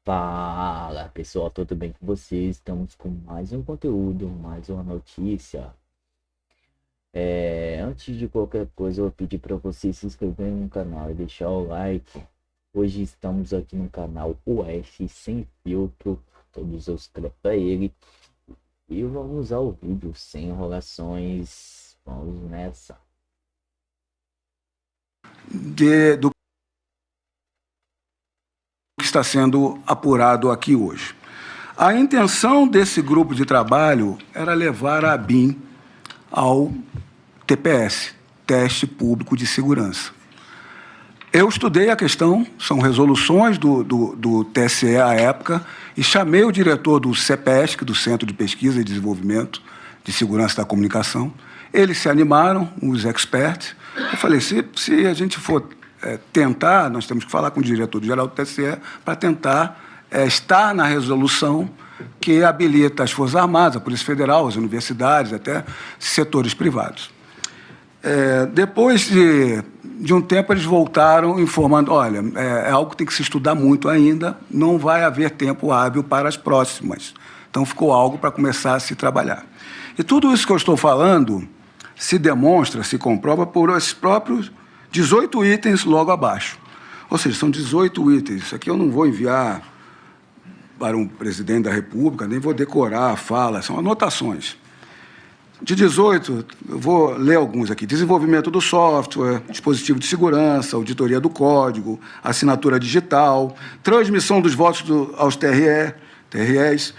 Fala pessoal, tudo bem com vocês? Estamos com mais um conteúdo, mais uma notícia. Antes de qualquer coisa, eu vou pedir para vocês se inscreverem no canal e deixar o like. Hoje estamos aqui no canal US Sem Filtro, todos os inscrevam para ele. E vamos ao vídeo sem enrolações. Vamos nessa. Do que está sendo apurado aqui hoje. A intenção desse grupo de trabalho era levar a ABIN ao TPS, Teste Público de Segurança. Eu estudei a questão, são resoluções do TSE à época, e chamei o diretor do CPESC, do Centro de Pesquisa e Desenvolvimento de Segurança da Comunicação. Eles se animaram, os experts. Eu falei, se a gente for tentar, nós temos que falar com o diretor-geral do TSE para tentar estar na resolução que habilita as Forças Armadas, a Polícia Federal, as universidades, até setores privados. Depois de um tempo, eles voltaram informando, olha, é algo que tem que se estudar muito ainda, não vai haver tempo hábil para as próximas. Então, ficou algo para começar a se trabalhar. E tudo isso que eu estou falando se demonstra, se comprova por esses próprios 18 itens logo abaixo. Ou seja, são 18 itens. Isso aqui eu não vou enviar para um presidente da República, nem vou decorar a fala, são anotações. De 18, eu vou ler alguns aqui. Desenvolvimento do software, dispositivo de segurança, auditoria do código, assinatura digital, transmissão dos votos aos TREs,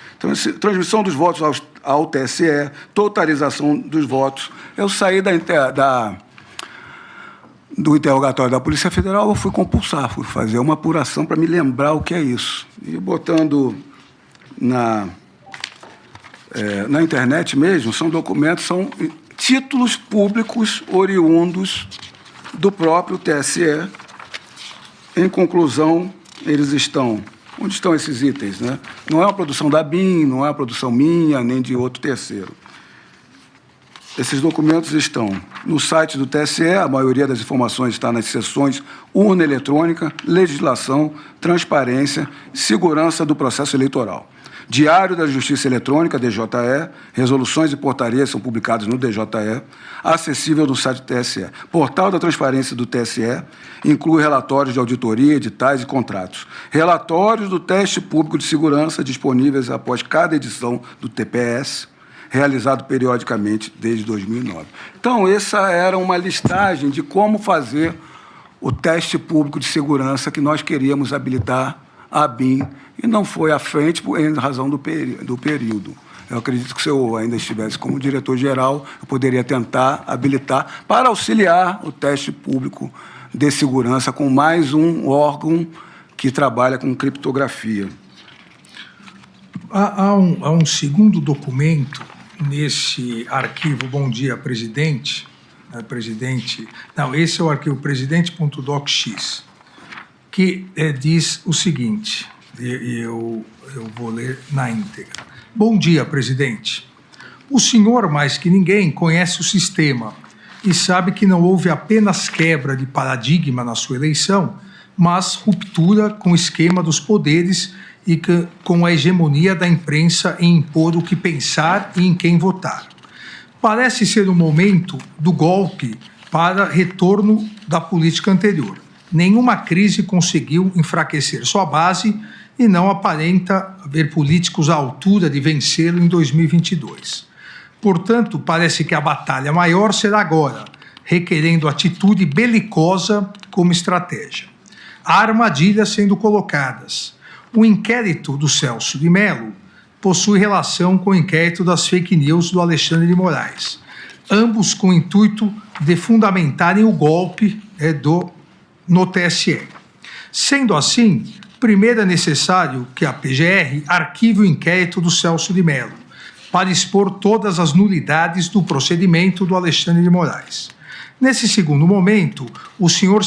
transmissão dos votos ao TSE, totalização dos votos. Eu saí do interrogatório da Polícia Federal, eu fui compulsar, fui fazer uma apuração para me lembrar o que é isso. E botando na internet mesmo, são documentos, são títulos públicos oriundos do próprio TSE. Em conclusão, eles estão... Onde estão esses itens, né? Não é uma produção da BIM, não é uma produção minha, nem de outro terceiro. Esses documentos estão no site do TSE, a maioria das informações está nas seções urna eletrônica, legislação, transparência, segurança do processo eleitoral. Diário da Justiça Eletrônica, DJE, resoluções e portarias são publicadas no DJE, acessível no site do TSE. Portal da Transparência do TSE inclui relatórios de auditoria, editais e contratos. Relatórios do Teste Público de Segurança disponíveis após cada edição do TPS, realizado periodicamente desde 2009. Então, essa era uma listagem de como fazer o teste público de segurança que nós queríamos habilitar a BIM, e não foi à frente em razão do período. Eu acredito que se eu ainda estivesse como diretor-geral, eu poderia tentar habilitar para auxiliar o teste público de segurança com mais um órgão que trabalha com criptografia. Há um segundo documento nesse arquivo Bom Dia Presidente, esse é o arquivo presidente.docx, que diz o seguinte, eu vou ler na íntegra. Bom dia, presidente. O senhor, mais que ninguém, conhece o sistema e sabe que não houve apenas quebra de paradigma na sua eleição, mas ruptura com o esquema dos poderes e com a hegemonia da imprensa em impor o que pensar e em quem votar. Parece ser o momento do golpe para retorno da política anterior. Nenhuma crise conseguiu enfraquecer sua base e não aparenta haver políticos à altura de vencê-lo em 2022. Portanto, parece que a batalha maior será agora, requerendo atitude belicosa como estratégia. Há armadilhas sendo colocadas. O inquérito do Celso de Mello possui relação com o inquérito das fake news do Alexandre de Moraes, ambos com o intuito de fundamentarem o golpe no TSE. Sendo assim, primeiro é necessário que a PGR arquive o inquérito do Celso de Mello, para expor todas as nulidades do procedimento do Alexandre de Moraes. Nesse segundo momento, o senhor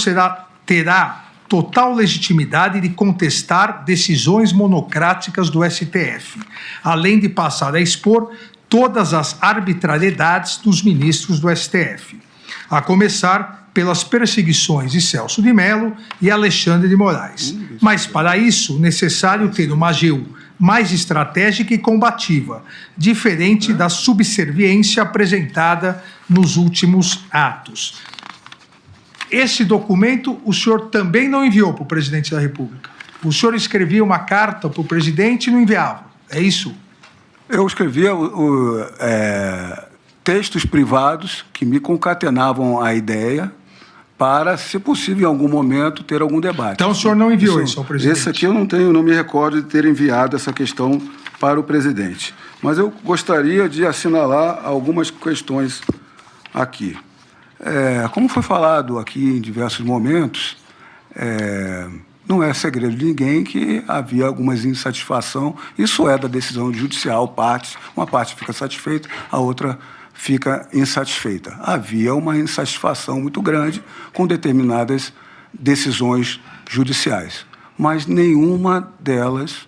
terá total legitimidade de contestar decisões monocráticas do STF, além de passar a expor todas as arbitrariedades dos ministros do STF, a começar pelas perseguições de Celso de Mello e Alexandre de Moraes. Mas, para isso, necessário ter uma AGU mais estratégica e combativa, diferente da subserviência apresentada nos últimos atos. Esse documento o senhor também não enviou para o presidente da República. O senhor escrevia uma carta para o presidente e não enviava. É isso? Eu escrevia textos privados que me concatenavam a ideia para, se possível, em algum momento, ter algum debate. Então o senhor não enviou isso ao presidente? Esse aqui eu não me recordo de ter enviado essa questão para o presidente. Mas eu gostaria de assinalar algumas questões aqui. Como foi falado aqui em diversos momentos, não é segredo de ninguém que havia algumas insatisfação. Isso é da decisão judicial, uma parte fica satisfeita, a outra fica insatisfeita. Havia uma insatisfação muito grande com determinadas decisões judiciais, mas nenhuma delas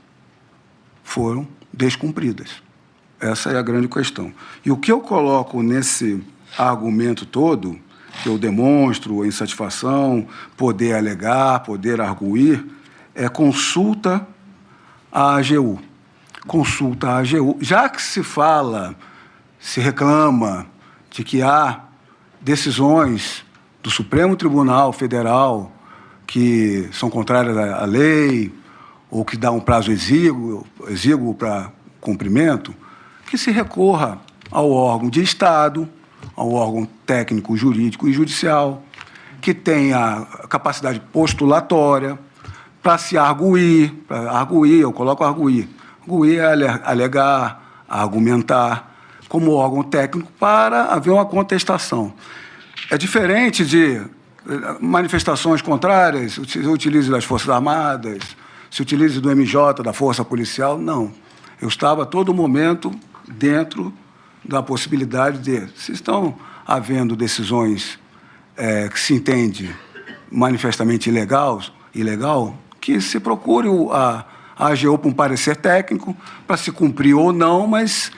foram descumpridas. Essa é a grande questão. E o que eu coloco nesse argumento todo, que eu demonstro a insatisfação, poder alegar, poder arguir, é consulta à AGU. Consulta à AGU. Já que se reclama de que há decisões do Supremo Tribunal Federal que são contrárias à lei ou que dá um prazo exíguo para cumprimento, que se recorra ao órgão de Estado, ao órgão técnico, jurídico e judicial, que tenha capacidade postulatória para se arguir, eu coloco arguir. Arguir é alegar, argumentar, como órgão técnico para haver uma contestação. É diferente de manifestações contrárias, se utilize das Forças Armadas, se utilize do MJ, da Força Policial, não. Eu estava a todo momento dentro da possibilidade de, se estão havendo decisões que se entende manifestamente ilegal, que se procure a AGU para um parecer técnico, para se cumprir ou não, mas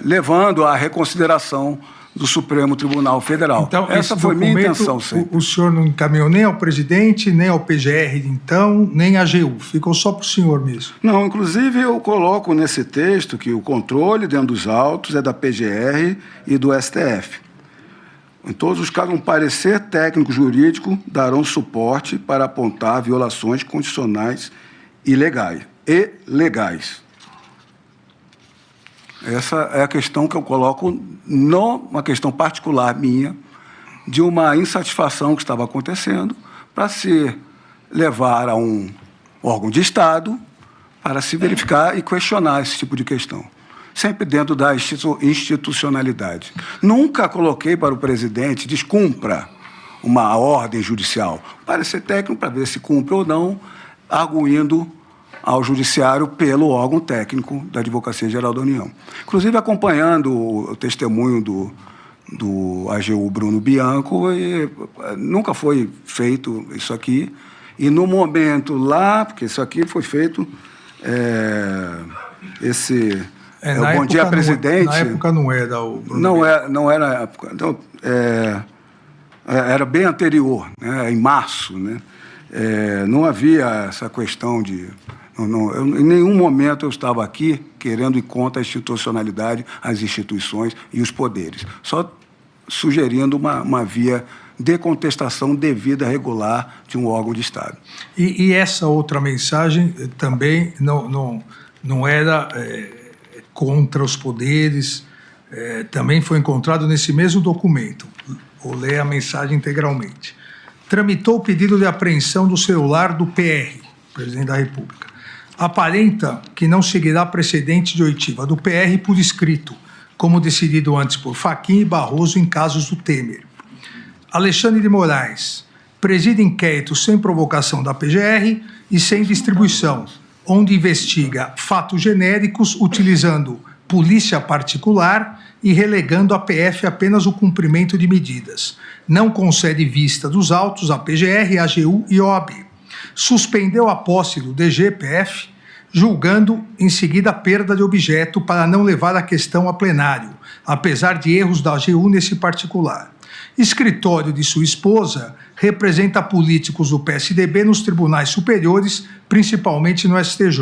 levando à reconsideração do Supremo Tribunal Federal. Então, essa foi minha intenção sempre. O senhor não encaminhou nem ao presidente, nem ao PGR de então, nem à AGU. Ficou só para o senhor mesmo. Não, inclusive eu coloco nesse texto que o controle dentro dos autos é da PGR e do STF. Em todos os casos, um parecer técnico-jurídico darão suporte para apontar violações constitucionais e legais. Essa é a questão que eu coloco, não uma questão particular minha, de uma insatisfação que estava acontecendo, para se levar a um órgão de Estado para se verificar e questionar esse tipo de questão. Sempre dentro da institucionalidade. Nunca coloquei para o presidente, descumpra uma ordem judicial. Parecer técnico para ver se cumpre ou não, arguindo ao judiciário pelo órgão técnico da Advocacia Geral da União. Inclusive, acompanhando o testemunho do AGU Bruno Bianco, nunca foi feito isso aqui, e no momento lá, porque isso aqui foi feito, o Bom Dia Presidente... Na época não era o Bruno não era na época, então, era bem anterior, né, em março, né? Não havia essa questão de... em nenhum momento eu estava aqui querendo ir contra a institucionalidade, as instituições e os poderes. Só sugerindo uma via de contestação devida, regular, de um órgão de Estado. E essa outra mensagem também não era contra os poderes, também foi encontrado nesse mesmo documento. Vou ler a mensagem integralmente. Tramitou o pedido de apreensão do celular do PR, presidente da República. Aparenta que não seguirá precedente de oitiva do PR por escrito, como decidido antes por Fachin e Barroso em casos do Temer. Alexandre de Moraes preside inquérito sem provocação da PGR e sem distribuição, onde investiga fatos genéricos utilizando polícia particular e relegando à PF apenas o cumprimento de medidas. Não concede vista dos autos à PGR, AGU e OAB. Suspendeu a posse do DGPF, julgando em seguida a perda de objeto para não levar a questão a plenário, apesar de erros da AGU nesse particular. Escritório de sua esposa representa políticos do PSDB nos tribunais superiores, principalmente no STJ.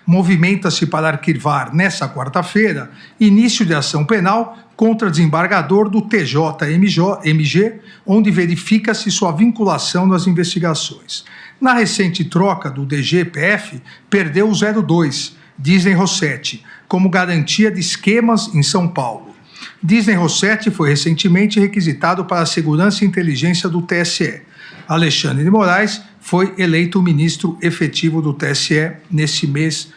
Movimenta-se para arquivar, nessa quarta-feira, início de ação penal contra desembargador do TJMG, onde verifica-se sua vinculação nas investigações. Na recente troca do DGPF, perdeu o 02, Disney Rossetti, como garantia de esquemas em São Paulo. Disney Rossetti foi recentemente requisitado para a segurança e inteligência do TSE. Alexandre de Moraes foi eleito ministro efetivo do TSE nesse mês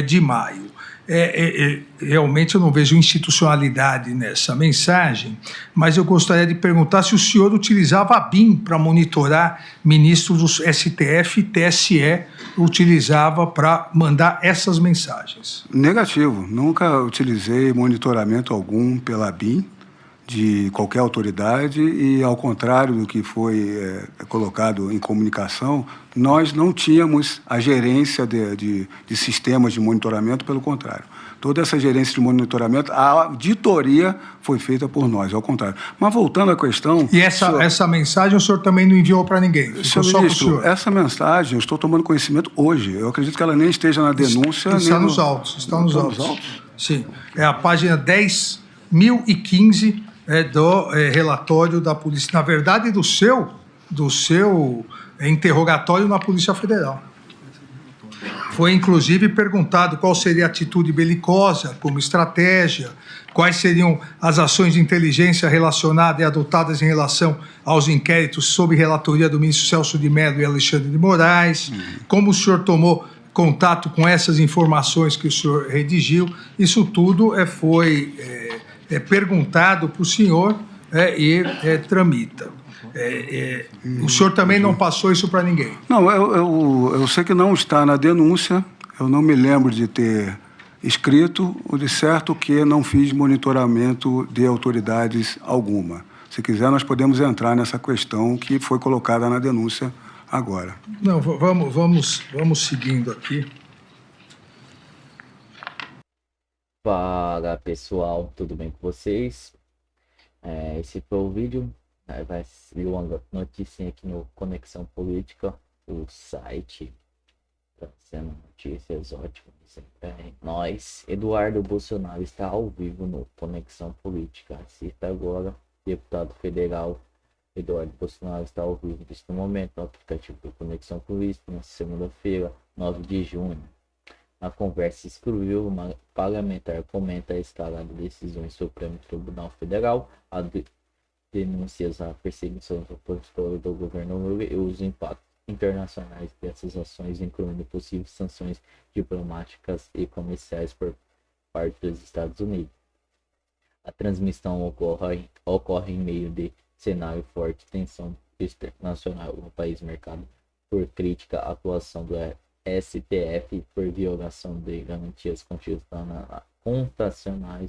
de maio. Realmente eu não vejo institucionalidade nessa mensagem, mas eu gostaria de perguntar se o senhor utilizava a BIM para monitorar ministros do STF e TSE, utilizava para mandar essas mensagens. Negativo. Nunca utilizei monitoramento algum pela BIM de qualquer autoridade e, ao contrário do que foi colocado em comunicação, nós não tínhamos a gerência de sistemas de monitoramento, pelo contrário. Toda essa gerência de monitoramento, a auditoria foi feita por nós, ao contrário. Mas voltando à questão... E essa mensagem o senhor também não enviou para ninguém? Senhor só ministro, pro senhor. essa mensagem eu estou tomando conhecimento hoje. Eu acredito que ela nem esteja na denúncia... Está nos autos. Está nos autos. Sim. É a página 10.015 do relatório da Polícia. Na verdade, do seu interrogatório na Polícia Federal. Foi, inclusive, perguntado qual seria a atitude belicosa como estratégia, quais seriam as ações de inteligência relacionadas e adotadas em relação aos inquéritos sob relatoria do ministro Celso de Mello e Alexandre de Moraes, como o senhor tomou contato com essas informações que o senhor redigiu. Isso tudo foi perguntado para o senhor e tramita. O senhor também não passou isso para ninguém? Não, eu sei que não está na denúncia, eu não me lembro de ter escrito, o de certo que não fiz monitoramento de autoridades alguma. Se quiser, nós podemos entrar nessa questão que foi colocada na denúncia agora. Não, vamos seguindo aqui. Fala pessoal, tudo bem com vocês? Esse foi o vídeo. Vai ser uma notícia aqui no Conexão Política, o site trazendo notícias ótimas. Nós, Eduardo Bolsonaro está ao vivo no Conexão Política. Assista agora, deputado federal Eduardo Bolsonaro está ao vivo neste momento no aplicativo do Conexão Política, na segunda-feira, 9 de junho. Na conversa exclusiva, o parlamentar comenta a escalada de decisões do Supremo Tribunal Federal, denúncias à perseguição opositora do governo Lula e os impactos internacionais dessas ações, incluindo possíveis sanções diplomáticas e comerciais por parte dos Estados Unidos. A transmissão ocorre em meio de cenário forte tensão internacional no país marcado por crítica à atuação do STF por violação de garantias constitucionais.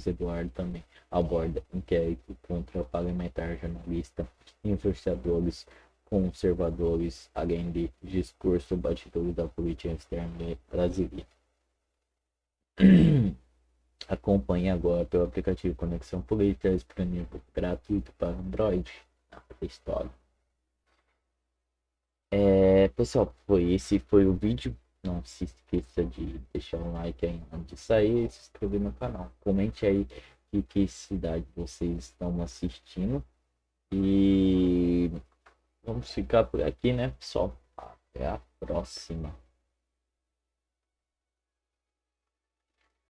Eduardo também aborda inquérito contra parlamentar, jornalista e influenciadores conservadores, além de discurso batidor da política externa brasileira. Acompanhe agora pelo aplicativo Conexão Política, disponível gratuito para Android na Play Store. Pessoal, esse foi o vídeo. Não se esqueça de deixar um like aí antes de sair e se inscrever no canal. Comente aí de que cidade vocês estão assistindo. E vamos ficar por aqui, né, pessoal? Até a próxima.